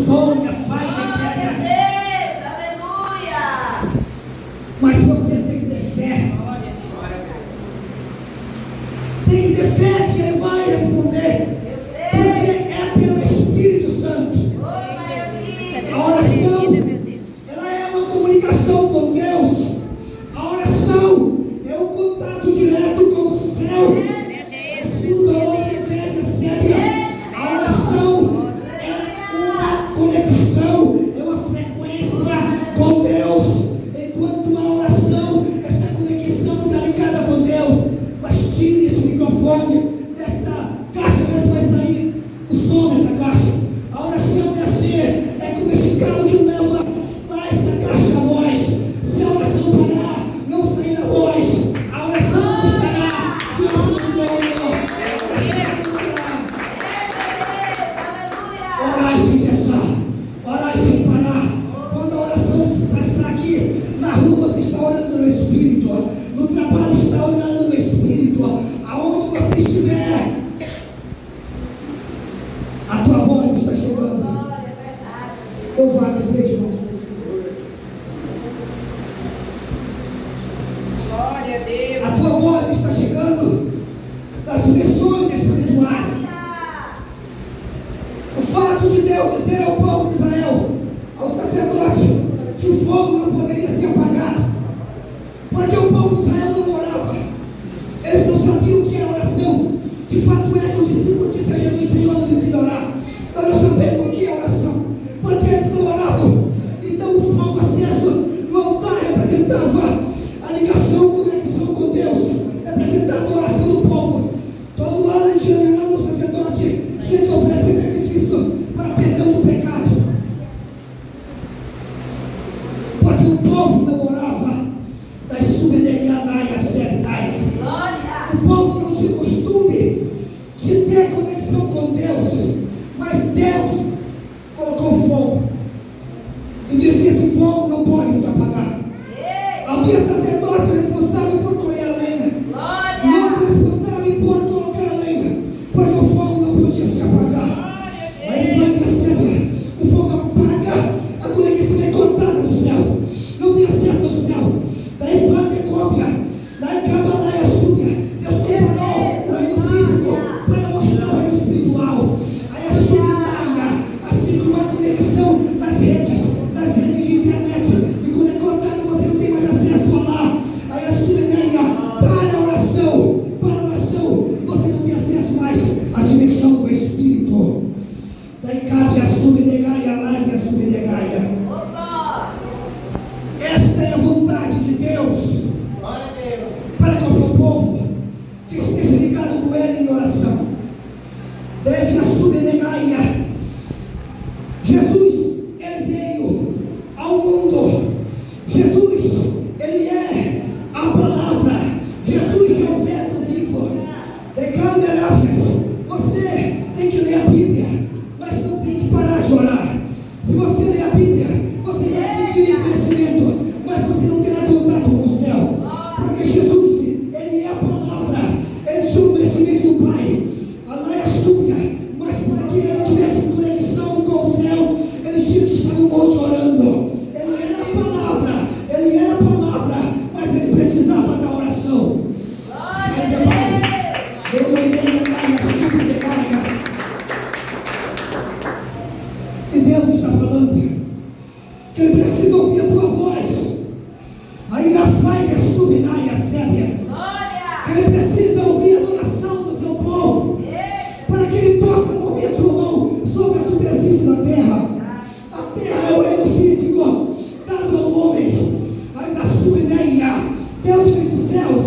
dom e a fé entrega. Mas você tem que ter fé. Tem que ter fé que Ele vai responder. Porque é pelo Espírito Santo. A oração, ela é uma comunicação com Deus. A oração é um contato direto com o céu. A oração é uma conexão, é uma frequência com Deus. Enquanto a oração, essa conexão está ligada com Deus. Mas tire esse microfone desta caixa, ver se vai sair o som dessa caixa. A oração é como esse carro que leva para essa caixa a voz. Se a oração parar, não sair a voz. A oração não estará. Orai sem cessar, orai sem parar. Quando a oração cessar aqui, na rua você está orando no Espírito, no trabalho está orando no Espírito, aonde você estiver, a tua voz está chegando. Louvado seja, irmão. Glória a Deus. A tua voz está chegando das dimensões espirituais. O fato de Deus dizer ao povo de Israel, ao sacerdote, que o fogo não poderia ser apagado, porque o povo de Israel não orava. Eles não sabiam o que era oração. De fato é que os discípulos disseram a Jesus: Senhor, nos ensina a orar. Nós não sabemos o que é oração, porque eles não oravam. Então o fogo aceso no altar representava a ligação, conexão com Deus, representava a oração do povo. Todo ano, de ano, o sacerdote tinha que oferecer sacrifício para perdão do pecado, porque o povo não orava. Das subnegadaias certais. O povo não tinha costume de ter conexão com Deus, mas Deus colocou fogo e disse: esse fogo não pode se apagar. Havia sacerdote responsável por colher a lenha, e outro responsável por colocar a lenha, porque o fogo não podia se apagar. Aí vai perceber, o fogo apaga, a conexão é cortada do céu, não tem acesso ao céu. Daí vai ter cópia, daí acaba, daí a súbia. Deus comparou o reino físico para mostrar o reino espiritual. Aí a súbia, assim como a conexão das redes de internet, e quando é cortado você não tem mais acesso a lá. Aí a súbia, para a oração, você não tem acesso mais à dimensão do Espírito. Daí cabe a subnegaia, larga a subnegaia. Esta é a vontade de Deus para que o seu povo que esteja ligado com Ele em oração deve a subnegaia. Jesus, Ele veio ao mundo. Jesus, Ele é a palavra. Jesus é o verbo vivo. Você tem que ler a Bíblia, mas não tem que parar de orar. Se você ler a Bíblia, você vai adquirir conhecimento, mas você não terá contato com o céu. Porque Jesus, Ele é a palavra. Ele tinha o conhecimento do Pai. A Laia súbia, mas para que Ele tivesse conexão com o céu, Ele tinha que estar no monte orando. Ele era a palavra, mas Ele precisava da oração. E Deus está falando que Ele precisa ouvir a tua voz. Aí a faiga subirá e a sébia. Ele precisa ouvir a oração do seu povo, para que Ele possa mover a sua mão sobre a superfície da terra. A terra é o reino físico dado ao homem. Aí a subirá, Deus fez os céus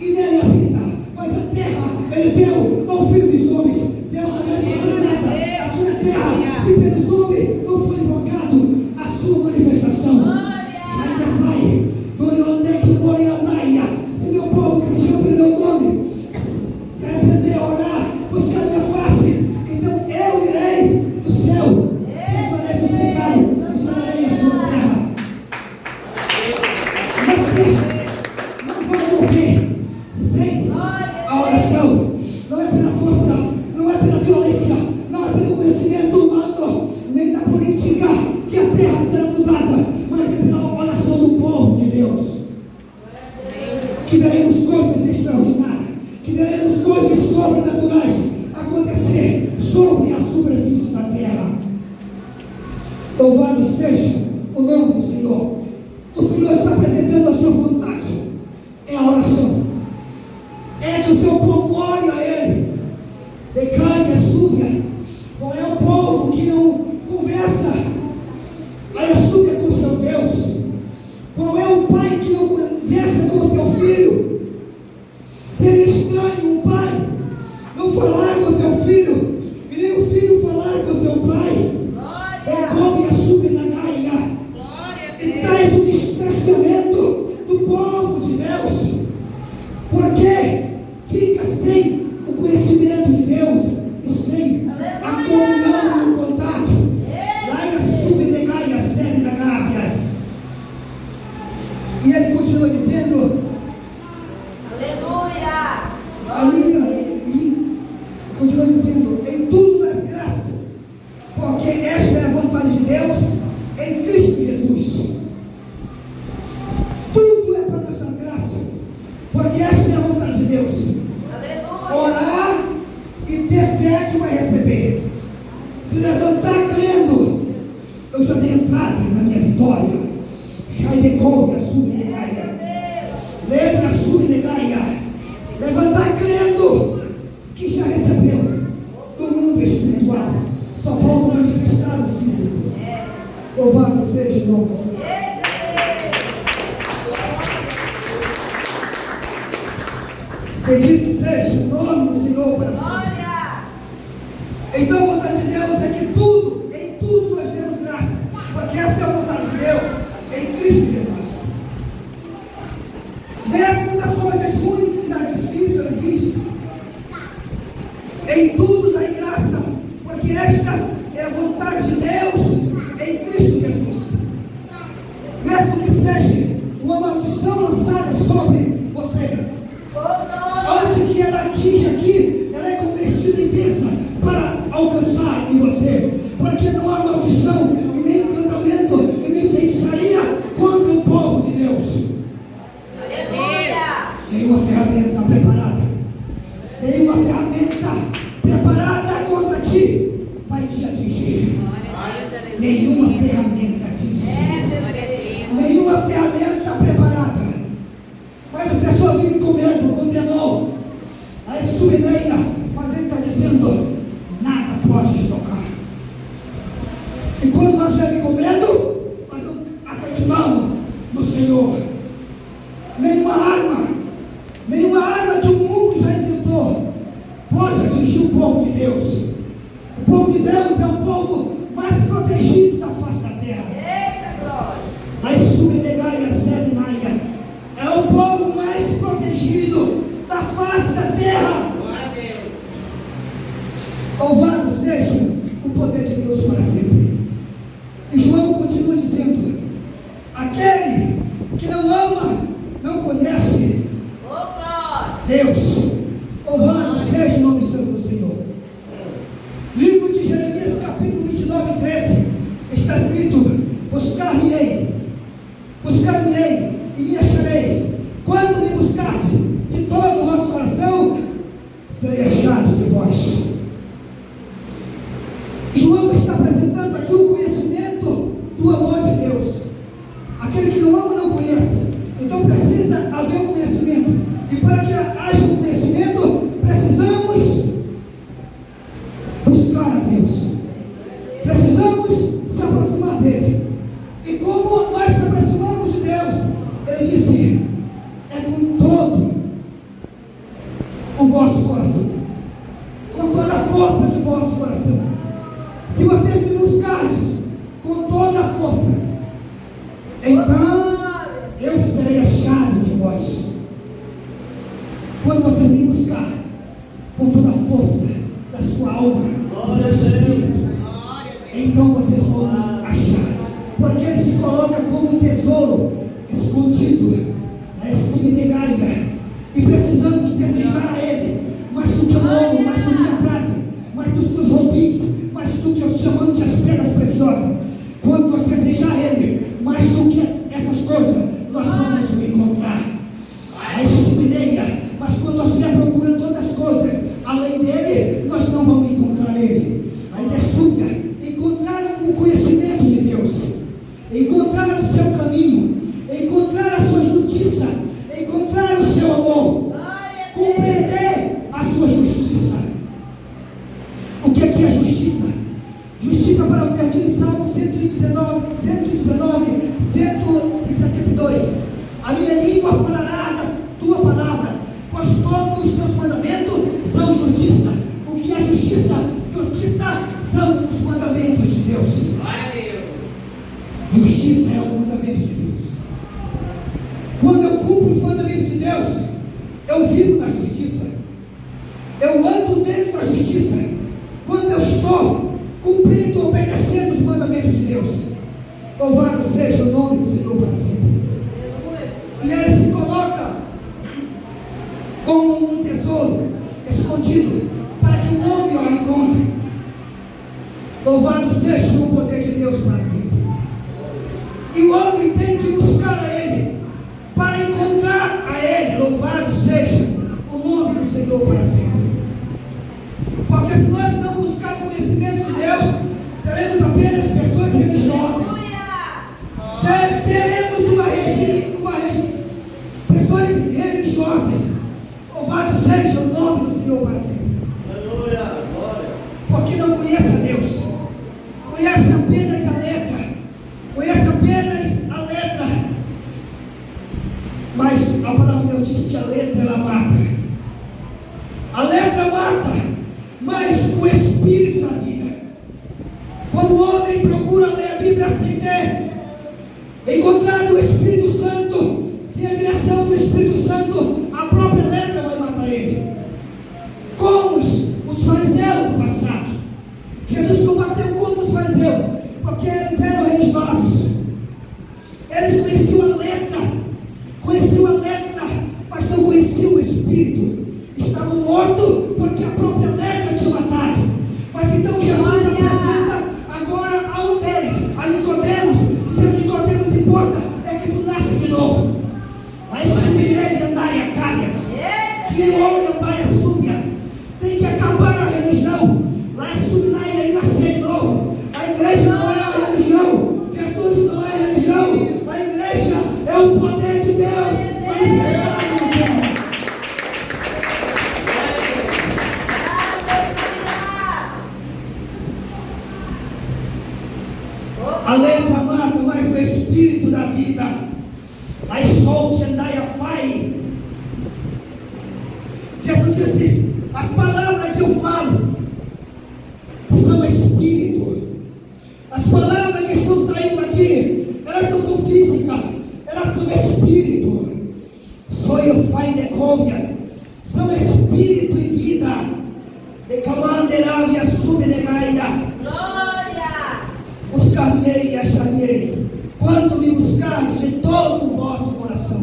e nele habita, mas a terra Ele deu ao filho dos homens. Deus já não vai fazer nada aqui na terra se pelos homens não foi invocado a sua manifestação. Ainda vai, Doriandec Morianaia. Se meu povo que se chama pelo meu nome, se arrepender a orar, buscar a minha face, então eu irei do céu, perdoarei seus pecados, e sararei Louvado seja o nome do Senhor. O Senhor está apresentando a sua vontade. É a oração. É que o seu povo ore a Ele. Declare a súbia. Não é o povo que não conversa a súbia com seu Deus. Qual é o pai que não conversa com o seu filho? Seria estranho um pai não falar com o seu filho e nem o filho falar com o seu pai. Come a súbia na gaia e traz um distanciamento do povo de Deus, porque fica sem o conhecimento de Deus e sem a comunhão e o contato. Lá é a súbia na gaia, sebe na gaia. E ele continua dizendo, aleluia, e continua dizendo, em tudo das graças, porque esta é a vontade de Deus em Cristo Jesus. Tudo é para nos dar graça, porque esta é a vontade de Deus. Orar e ter fé que vai receber. Se levantar crendo, eu já tenho entrado na minha vitória. Já decoube a sua negaia. Lembra a sua negaia. Levantar crendo que já recebeu do mundo espiritual. Só falta manifestar o físico. Louvado seja o nome do Senhor. Bendito seja o nome do Senhor para sempre. Então a vontade de Deus é que tudo, em tudo nós temos graça. Porque essa é a vontade de Deus em Cristo Jesus. Mesmo nas coisas ruins e nas difíceis, ele diz, em tudo dai graça, porque esta é a vontade de Deus em Cristo Jesus. Mesmo que seja uma maldição lançada sobre você, antes que ela atinja aqui, ela é convertida em bênção para alcançar em você, porque não há maldição e nem encantamento e nem feitiçaria contra o povo de Deus. Tem uma ferramenta preparada. Tem uma ferramenta preparada contra ti. Vai te atingir. Nenhuma ferramenta atinge. Nenhuma ferramenta preparada. Mas a pessoa vive comendo com temor. Aí subineia, mas ele está dizendo, nada pode te tocar. E quando nós vemos comendo, nós não acreditamos no Senhor. Nenhuma arma que o mundo já inventou pode atingir o povo de Deus. O povo de Deus é o povo mais protegido da face da terra. A Subenegaia Sedenaia é o povo mais protegido da face da terra. Louvado seja o poder de Deus para sempre. E João continua dizendo, aquele que não ama, não conhece Deus. Louvado seja o nome santo do Senhor. Livro de Jeremias, capítulo 29, 13, está escrito, buscar-me-ei e me achareis. Quando me buscardes de todo o vosso coração, serei achado de vós. João está apresentando aqui o conhecimento do amor de Deus. Aquele que não ama não conhece. Então precisa haver um conhecimento. E para que haja um conhecimento, precisamos buscar a Deus. Precisamos se aproximar dele. E como nós se aproximamos de Deus, ele disse, é com todo o vosso coração, com toda a força do vosso coração. Se vocês me buscardes com toda a força, então eu serei achado de vós. Quando vocês me buscar com toda a força da sua alma, do seu espírito, então vocês vão achar. Porque ele se coloca como um tesouro escondido na Semenegaia. E precisamos desejar a ele mais do que o ouro, mais do que a prata, mais do que os rubins, mais do que os chamamos de as pedras preciosas. Quando nós desejar ele mais do que essas coisas, nós vamos o encontrar. A Semenegaia. Mas quando nós estiver procurando outras coisas além dele, nós não vamos encontrar ele. Ainda é súbia encontrar o conhecimento de Deus. 119, 172. A minha língua falará da tua palavra, pois todos os teus mandamentos são justiça. O que é justiça? Justiça são os mandamentos de Deus. Justiça é o mandamento de Deus. Quando eu cumpro os mandamentos de Deus, eu vivo na justiça. Eu ando dentro da justiça. Quando eu estou cumprindo, obedecendo os mandamentos de Deus, louvado seja o nome do Senhor para sempre. E ele se coloca como um tesouro escondido, para que o homem o encontre. Louvado seja o poder de Deus para sempre. E o homem tem que buscar a Ele, para encontrar a Ele. Louvado seja o nome do Senhor para sempre. Porque se nós não buscarmos o conhecimento de Deus, seremos apenas pessoas religiosas. Seremos pessoas religiosas. Louvado seja o nome do Senhor para sempre. Porque não conhece a Deus, conhece apenas a letra, conhece apenas a letra. Mas a palavra de Deus diz que a letra ela mata. A letra mata, mas o Espírito da vida. Quando o homem procura ler a Bíblia sem ter encontrado o Espírito Santo, sem a direção do Espírito Santo, a própria letra vai matar ele. Como os fariseus do passado. Jesus combateu contra os fariseus, porque eles eram religiosos. Eles conheciam a letra, mas não conheciam o Espírito. Estavam mortos porque a própria letra tinha matado. Mas então Jesus apresenta agora a um deles, a Nicodemos, dizendo: Nicodemos, importa é que tu nasces de novo. Mas subirei andai a calhas, que olha vai a súbia. Tem que acabar a religião. Lá é subir e nascer de novo. A igreja não é a religião. Jesus não é a religião. A igreja é o poder de Deus manifestado no terra. A letra mata, mas o Espírito da vida. Aí só que andai a fai. Jesus disse: as palavras que eu falo são Espírito. As palavras que estão saindo aqui, elas não são físicas, elas são Espírito. Sou eu fai de cóvia, são Espírito e vida. De camanderava a sube de gaia. Buscar-me-ei e achar-me-ei, quando me buscardes de todo o vosso coração.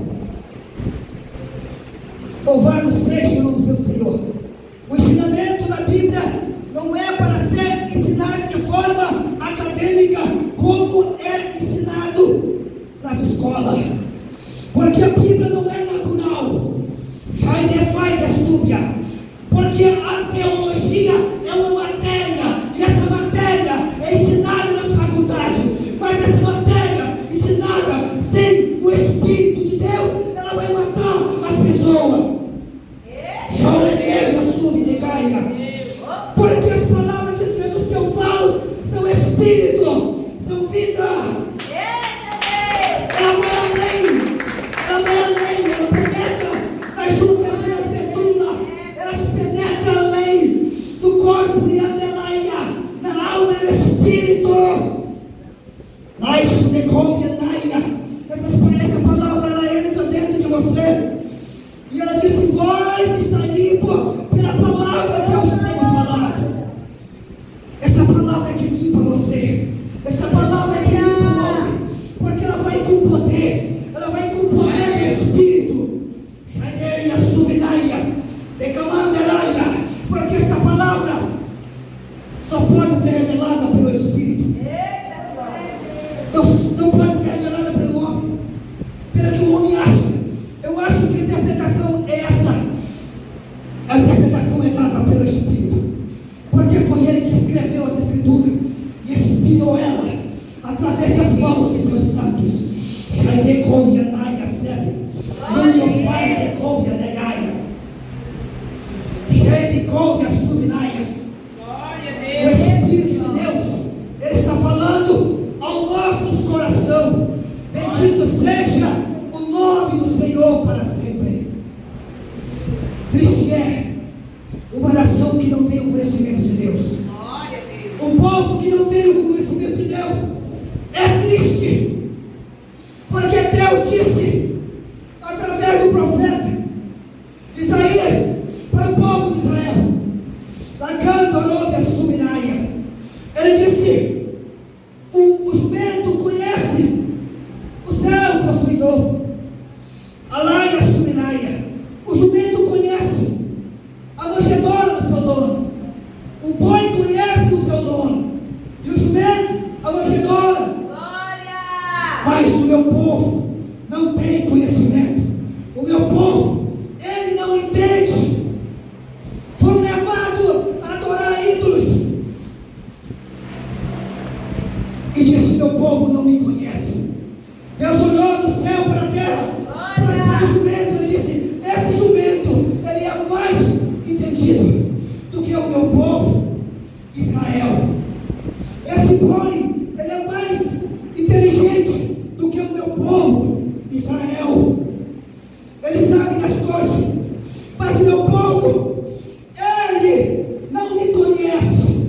Louvado seja o nome do Senhor. O ensinamento da Bíblia não é para ser ensinado de forma acadêmica, como é ensinado nas escolas. Porque a Bíblia não é natural. Já é fai de súbia. Porque a teologia é uma matéria, e essa matéria é ensinada nas faculdades. Mas essa matéria ensinada sem o Espírito de Deus, ela vai matar as pessoas. Porque as palavras de Deus que eu falo são Espírito, são vida. Ela vai além, ela penetra nas juntas e nas medulas, ela se penetra além do corpo e andelaia, na alma e no Espírito. Essa palavra ela entra dentro de você. E ela disse: vós está limpo pela palavra que eu tenho falado. Essa palavra é que limpa você. Essa palavra é que limpa o homem. Porque ela vai com poder. Ela vai com poder do Espírito. Janeia, subinaia, decamanderaia. Porque essa palavra só pode ser revelada pelo Espírito. Não pode ser revelada pelo homem. Pelo que o homem acha. Eu acho que a interpretação é essa. A interpretação é dada pelo Espírito. Porque foi ele que escreveu as Escrituras e inspirou ela através das mãos de seus santos. Jaime Covia Naia Sebe. Não faz de Covia Negaia. Jaime Covia Subinaia. O Espírito de Deus, ele está falando aos nossos corações. triste, porque Deus disse, através do profeta Isaías, para o povo de Israel, Lacando Arobe Subiraia, ele disse, o jumento conhece o céu possuidor, Alaia Subiraia, o jumento conhece a manjedoura do seu dono, o boi conhece o seu dono, e o jumento a manjedoura. Mas o meu povo não tem conhecimento, o meu povo, ele não entende, foram levados a adorar ídolos, e disse, meu povo não me conhece. Deus olhou do céu para a terra, para o jumento, ele disse, esse jumento, ele é mais entendido do que o meu povo, Israel. Esse boi, ele é mais inteligente do que o meu povo, Israel. Ele sabe das coisas, mas o meu povo, ele não me conhece.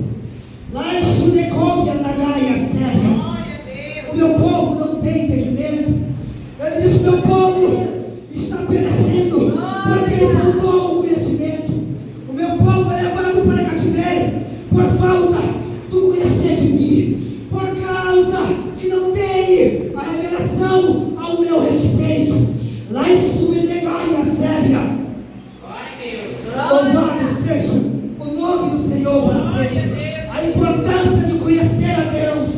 Lá em Sunecópia, na Gaia, Séria, o meu povo não tem entendimento. Ele disse, meu povo está perecendo, porque ele faltou o conhecimento. O meu povo é levado para cativeiro, por falta do conhecer de mim, por causa que não tem a revelação ao meu respeito. Lá em Sumenegaia, Séria, louvado seja o nome do Senhor para sempre. A importância de conhecer a Deus.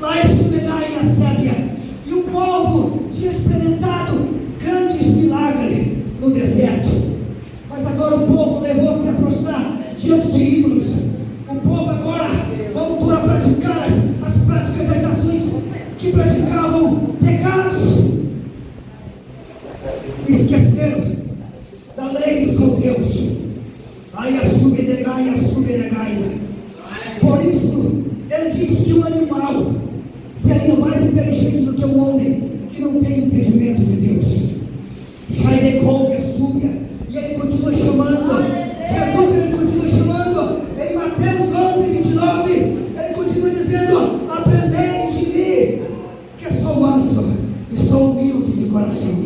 Lá em Sumenegaia, Séria, e o povo tinha experimentado grandes milagres no deserto, mas agora o povo levou-se a prostrar diante de ídolos. O povo agora voltou a praticar as práticas das nações que praticavam pecados, esqueceram da lei do seu Deus. Aia subenegaia, subenegaia. Por isso, ele diz que o animal seria mais inteligente do que o homem que não tem entendimento de Deus. Jairecouga, súbia, e ele continua chamando, Jesus, ele continua chamando, em Mateus 11:29, ele continua dizendo, aprendei de mim, que sou manso e sou humilde de coração.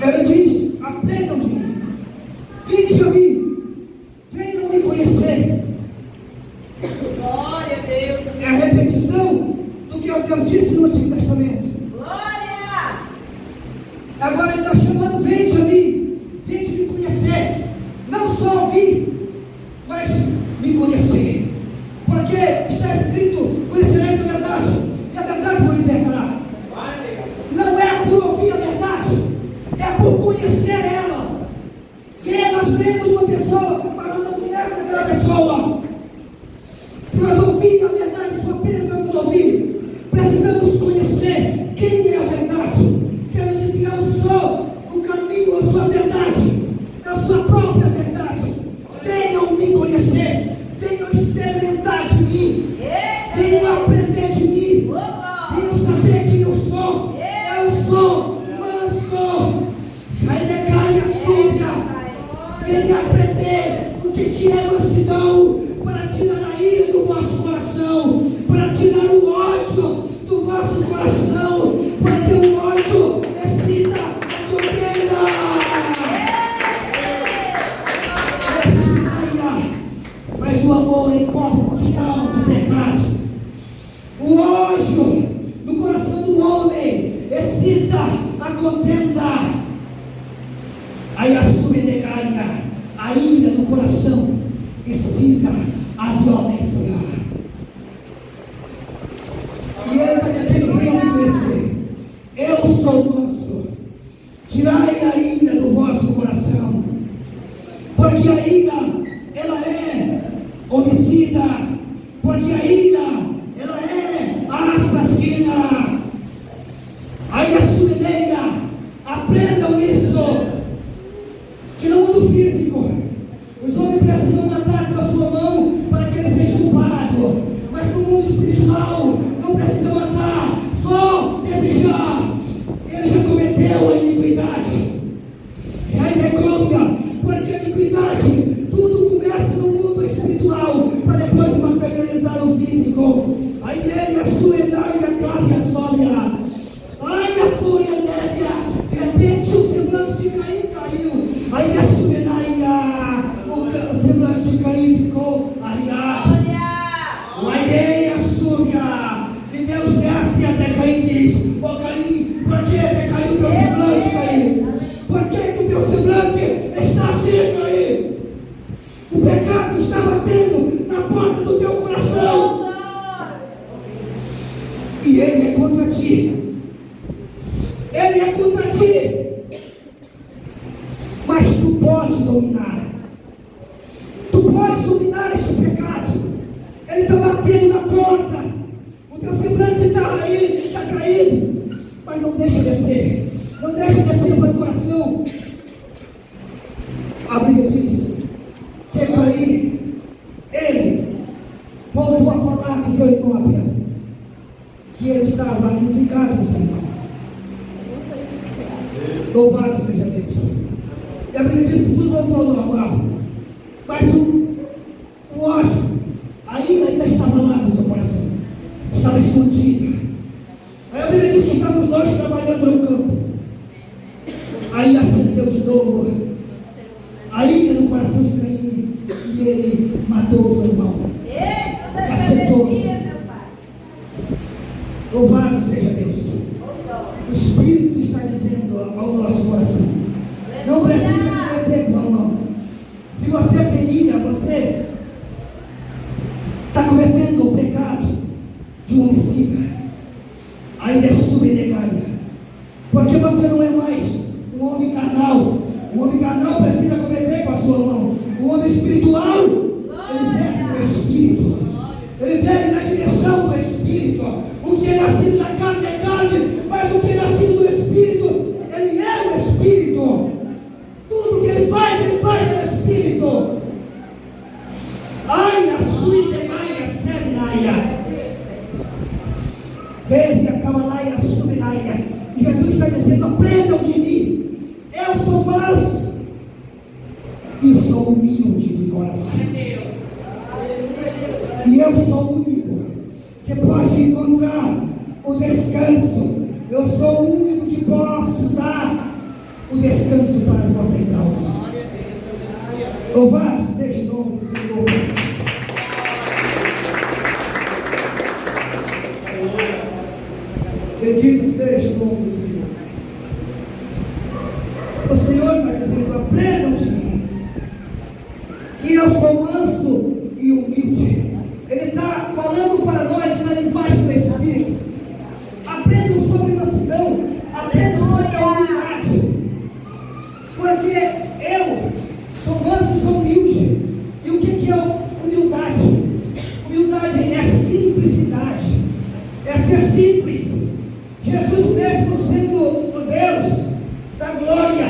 Ele diz, aprendam de mim, vinde a mim, venham me conhecer. Glória a Deus. É a repetição do que Deus disse no Antigo Testamento. Glória! Agora ele está chamando, vinde a mim, vinde me conhecer. Não só ouvir, mas me conhecer. Porque está escrito, conhecereis a verdade, e a verdade vos libertará. Não é por ouvir a verdade, é por conhecer ela. Porque nós vemos uma pessoa, mas nós não conhecemos aquela pessoa. Se nós ouvirmos a verdade, só apenas vamos ouvir. Precisamos conhecer quem é a verdade. Que ele disse, eu sou o caminho, eu sou a verdade, eu sou a própria verdade. Venham me conhecer, venham experimentar de mim, venham aprender de mim, venham saber quem eu sou. Eu sou manso, Jairecaia, súbia. Venha aprender o que é mansidão, para tirar a ira do vosso coração, para tirar o ódio do vosso coração, porque o ódio excita a contenda. Mas o amor encobre o costão de pecado. O ódio no coração do homem excita a contenda. Aí a subnegaia, a ira no coração excita a violência. E ele está dizendo, venha me conhecer. Eu sou manso. Tirai a ira do vosso coração. Porque a ira, ela é homicida. Porque a ira, ela é assassina. Aí a sumeneia, aprendam isso. Que no mundo físico, os homens precisam matar com a sua mão para que ele seja culpado. Mas no mundo espiritual, não precisa matar, só desejar. Ele já cometeu a iniquidade. Já entregou Aí a Subenaia, o semblante de Caim ficou arriado. Mas nem a Súbia. E Deus desce até Caim e diz: ô Caim, por que decaiu o teu semblante, Caim? Por que o teu semblante está assim, Caim? O pecado está batendo na porta do teu coração. E ele é contra ti. Ele é contra ti. Mas tu podes dominar. Tu podes dominar este pecado. Ele está batendo na porta. O teu semblante está caído. Mas não deixa descer. Não deixa descer para o coração. A Bíblia diz que Caim, ele voltou a falar com seu irmão Abel, que ele estava ligado com seu irmão. Louvado seja Deus. E a Bíblia diz que tudo voltou ao normal. Mas o ódio ainda estava lá no seu coração. Estava escondido. Aí a Bíblia diz que estávamos nós trabalhando no campo. Aí acendeu de novo aí no coração de Caim, e ele matou o seu irmão. Acertou. Louvado seja Deus. O Espírito está dizendo ao nosso coração: não precisa cometer com a mão. Se você tem ira, você está cometendo o pecado de um homicida. Ainda é subnegaria. Porque você não é mais um homem carnal. O homem carnal precisa cometer com a sua mão. O homem espiritual, ele vive no Espírito. Ele vive na direção do Espírito. O que é nascido da carne é carne, mas o que é nascido do Espírito, ele é o Espírito. Tudo que ele faz no Espírito. Ai, a sua ideia, Seminaia. Verde, a Camalaia, a Suminaia. Jesus está dizendo: aprendam de mim. Eu sou manso e sou humilde de coração. E eu sou o único que pode encontrar o descanso. Eu sou o único que posso dar o descanso para as vossas almas. Louvado seja o nome do Senhor. Bendito seja o nome do Senhor. O Senhor está dizendo: aprendam de mim, que eu sou manso e humilde. Ele está falando para nós na linguagem do Espírito. Aprendam sobre mansidão, aprendam sobre a humildade. Porque eu sou manso e sou humilde. E o que é humildade? Humildade é simplicidade, é ser simples. Jesus mesmo sendo o Deus da glória,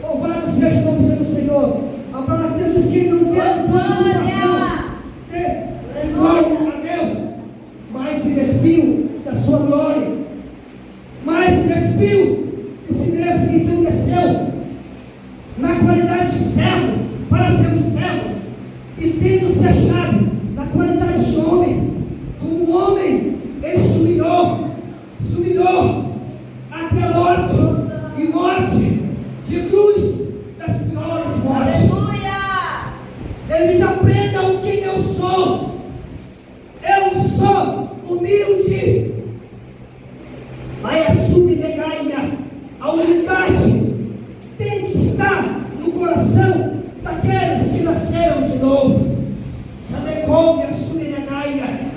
louvado seja o nome do Senhor. A palavra diz que ele não quer ser igual a Deus, mas se despiu da sua glória, mas se despiu de si mesmo, então desceu na qualidade de servo para ser um servo, e tendo se achado na qualidade de homem, como homem, ele se humilhou até a morte, e morte de cruz, das piores mortes. Aleluia! Eles aprendam quem eu sou. Eu sou humilde. Vai a subnegaia. A humildade tem que estar no coração daqueles que nasceram de novo. Jadecoube a subnegaia.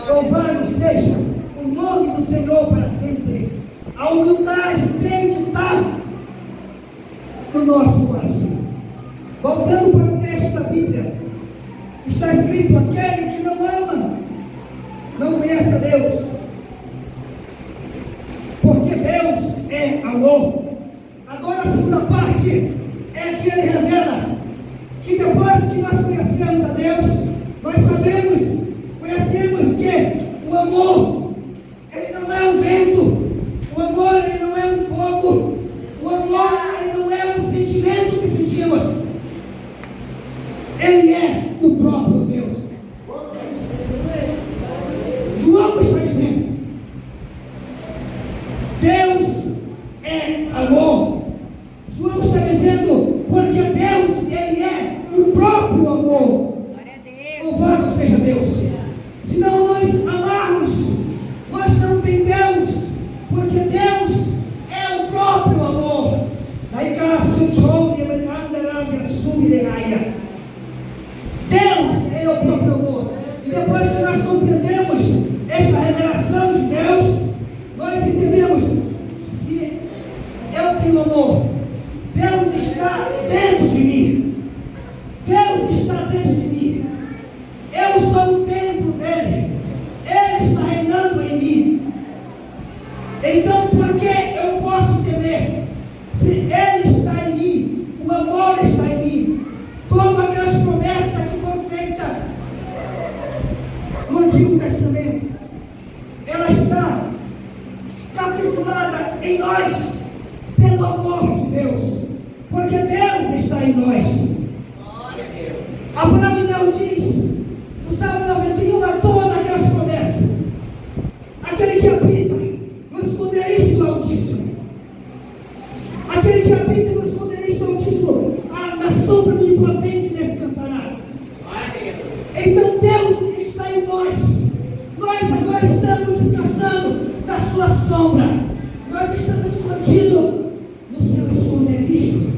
Louvado seja o nome do Senhor para sempre. A humildade tem que estar no nosso coração. Voltando para o texto da Bíblia, está escrito: aquele que não ama, não conhece a Deus, porque Deus é amor. Agora a segunda parte é que ele revela que depois que nós conhecemos a Deus, nós conhecemos que o amor, ele não é um vento. O amor, ele não é um fogo. O amor, ele não é um sentimento que sentimos. Ele é o próprio Deus. João está dizendo: Deus é amor. João está dizendo dentro de mim. Deus está dentro de mim. Eu sou o templo dele. Ele está reinando em mim. Então, por que eu posso temer? Se ele está em mim, o amor está em mim. Todas aquelas promessas que foram feitas no Antigo Testamento, ela está capturada em nós pelo amor de Deus, porque Deus está em nós. A palavra de Deus diz no Salmo 91 a todas aquelas promessas: aquele que habita no esconderijo do Altíssimo, aquele que habita no esconderijo do Altíssimo, na sombra do Onipotente descansará. Então Deus está em nós. Nós agora estamos descansando na sua sombra. Nós estamos escondidos no seu esconderijo.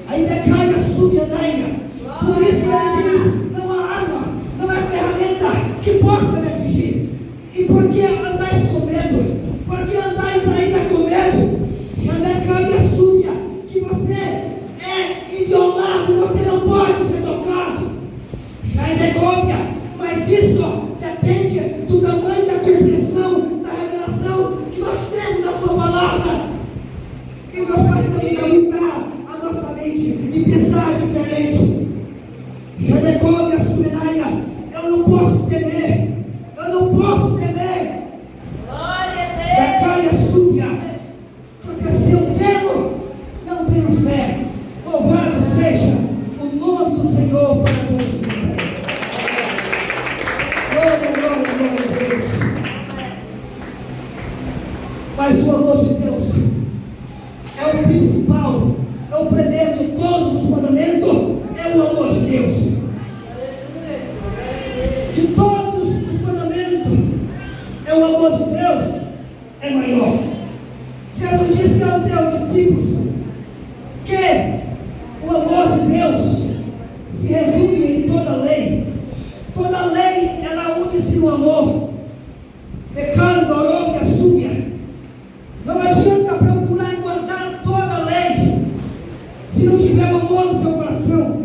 Ainda cai a subadaia. Por isso ele diz: não há arma, não há ferramenta que possa me atingir. E por que andais com medo? Por que andais ainda com medo? Já não cabe a súbia que você é inviolável, você não pode ser tocado. Já é cópia, mas isso depende do tamanho da compreensão, da revelação que nós temos na sua palavra. E nós precisamos aumentar a nossa mente e pensar diferente. Já é cópia, sumenaia, eu não posso temer. Eu não posso temer. Da caia súbia. Porque se eu temo, não tenho fé. Louvado seja o nome do Senhor para todos. Glória a Deus. Mas o amor de Deus é o principal, é o primeiro de todos os mandamentos, é o amor de Deus. De todos os mandamentos, é o amor de Deus, é maior. Jesus disse aos seus discípulos que o amor de Deus se resume em toda a lei. Toda a lei, ela une-se no amor. Pecado, orou, que assumia. Não adianta procurar guardar toda a lei se não tiver amor no seu coração,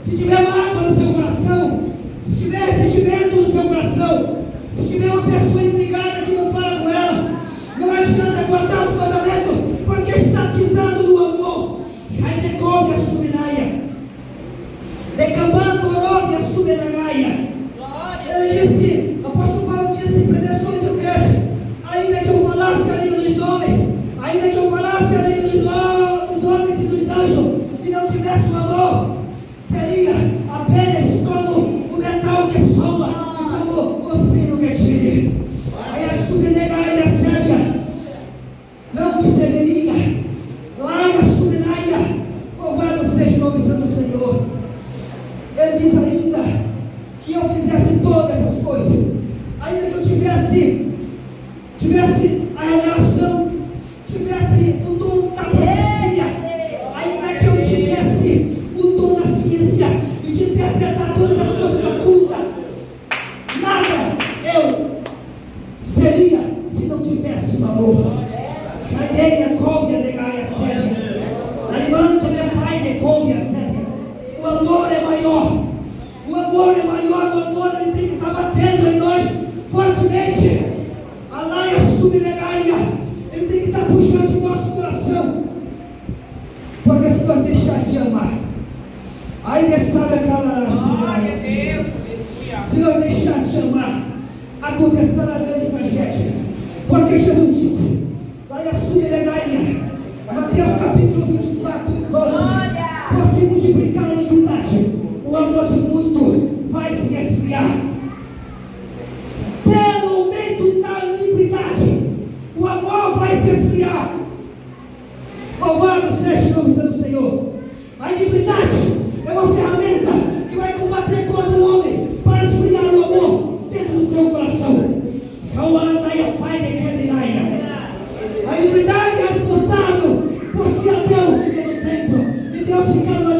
se tiver mágoa no seu coração, se tiver sentimento no seu coração, se tiver uma pessoa intrigada que não fala com ela. Não adianta guardar o mandamento, porque está pisando no amor. Já decome a subinaia. Decamando orou a subinaia. Ele disse, o apóstolo Paulo disse em 1 Coríntios 13: ainda que eu falasse a língua dos homens, ainda que eu falasse a língua dos homens e dos anjos, e não tivesse o amor, seria apenas como o metal que soa e como o sino que tira. Aí a subinaia sébia não me serviria. Lá a subinaia, louvado seja o nome do Senhor. Ele diz ainda que eu fizesse todas essas coisas, ainda que eu tivesse a revelação, tivesse o dom da profecia, ainda que eu tivesse o dom da ciência e de interpretar todas as coisas ocultas, nada eu seria se não tivesse o amor. Já dei a cópia de Gaia Séria, animando minha fai de cópia séria. O amor é maior. O amor é maior, o amor ele tem que estar batendo em nós fortemente. A laia sublegaia, ele tem que estar puxando o nosso coração. Porque se nós deixar de amar, ainda sabe aquela se nós deixar de amar, acontecerá a grande tragédia. Porque Jesus disse, laia sublegaia, Mateus capítulo 24, 12: por se multiplicar a iniquidade, o amor de muito vai se esfriar. Pelo aumento da iniquidade, o amor vai se esfriar. Louvado seja o nome do Senhor. A iniquidade é uma ferramenta que vai combater contra o homem para esfriar o amor dentro do seu coração. A iniquidade é responsável por tirar Deus de dentro do templo e Deus ficar no